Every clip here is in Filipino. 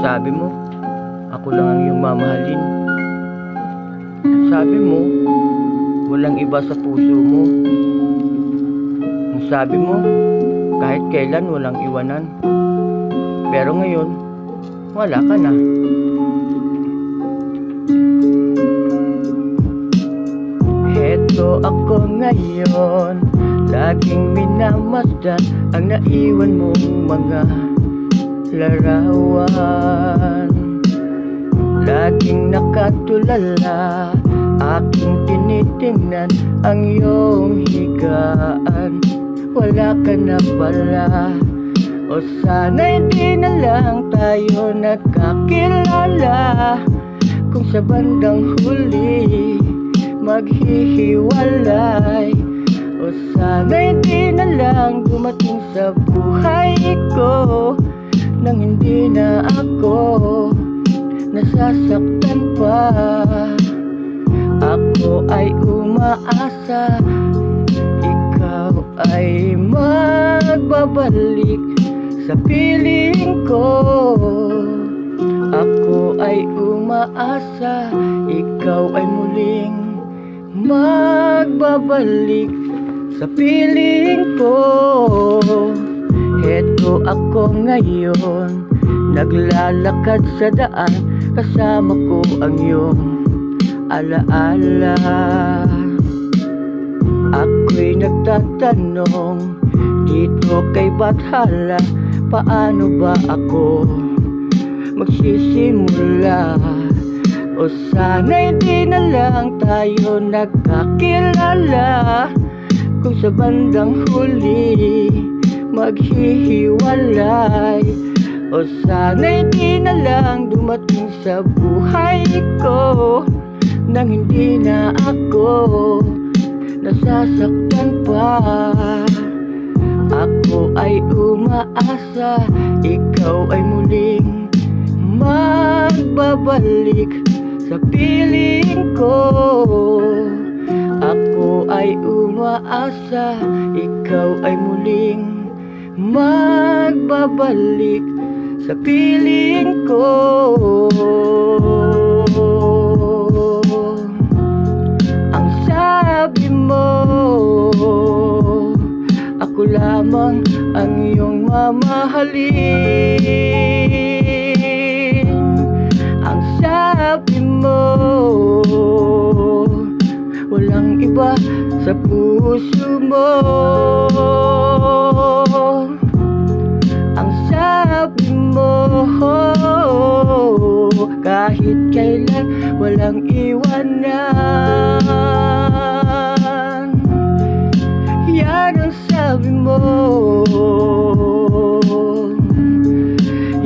Sabi mo, ako lang ang iyong mamahalin. Sabi mo, walang iba sa puso mo. Ang sabi mo, kahit kailan walang iwanan. Pero ngayon, wala ka na. Heto ako ngayon, laging minamasdan ang naiwan mong mga larawan. Laging nakatulala, aking tinitingnan ang iyong higaan. Wala ka na pala, o sana hindi na lang tayo nagkakilala. Kung sa bandang huli maghihiwalay, o sana hindi na lang dumating sa buhay ko nang hindi na ako nasasaktan pa. Ako ay umaasa, ikaw ay magbabalik sa piling ko. Ako ay umaasa, ikaw ay muling magbabalik sa piling ko. Heto ako ngayon, naglalakad sa daan, kasama ko ang iyong alaala. Ako'y nagtatanong dito kay Bathala, paano ba ako magsisimula? O sana hindi na lang tayo nagkakilala. Kung sa bandang huli maghihiwalay, o sana hindi na lang dumating sa buhay ko nang hindi na ako nasasaktan pa. Ako ay umaasa, ikaw ay muling magbabalik sa piling ko. Ako ay umaasa, ikaw ay muling magbabalik sa piling ko. Ang sabi mo, ako lamang ang iyong mamahalin. Ang sabi mo, walang iba sa puso mo. Ang sabi mo, kahit kailan walang iwanan. Yan ang sabi mo,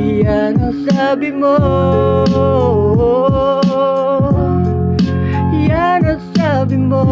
yan ang sabi mo, yan ang sabi mo.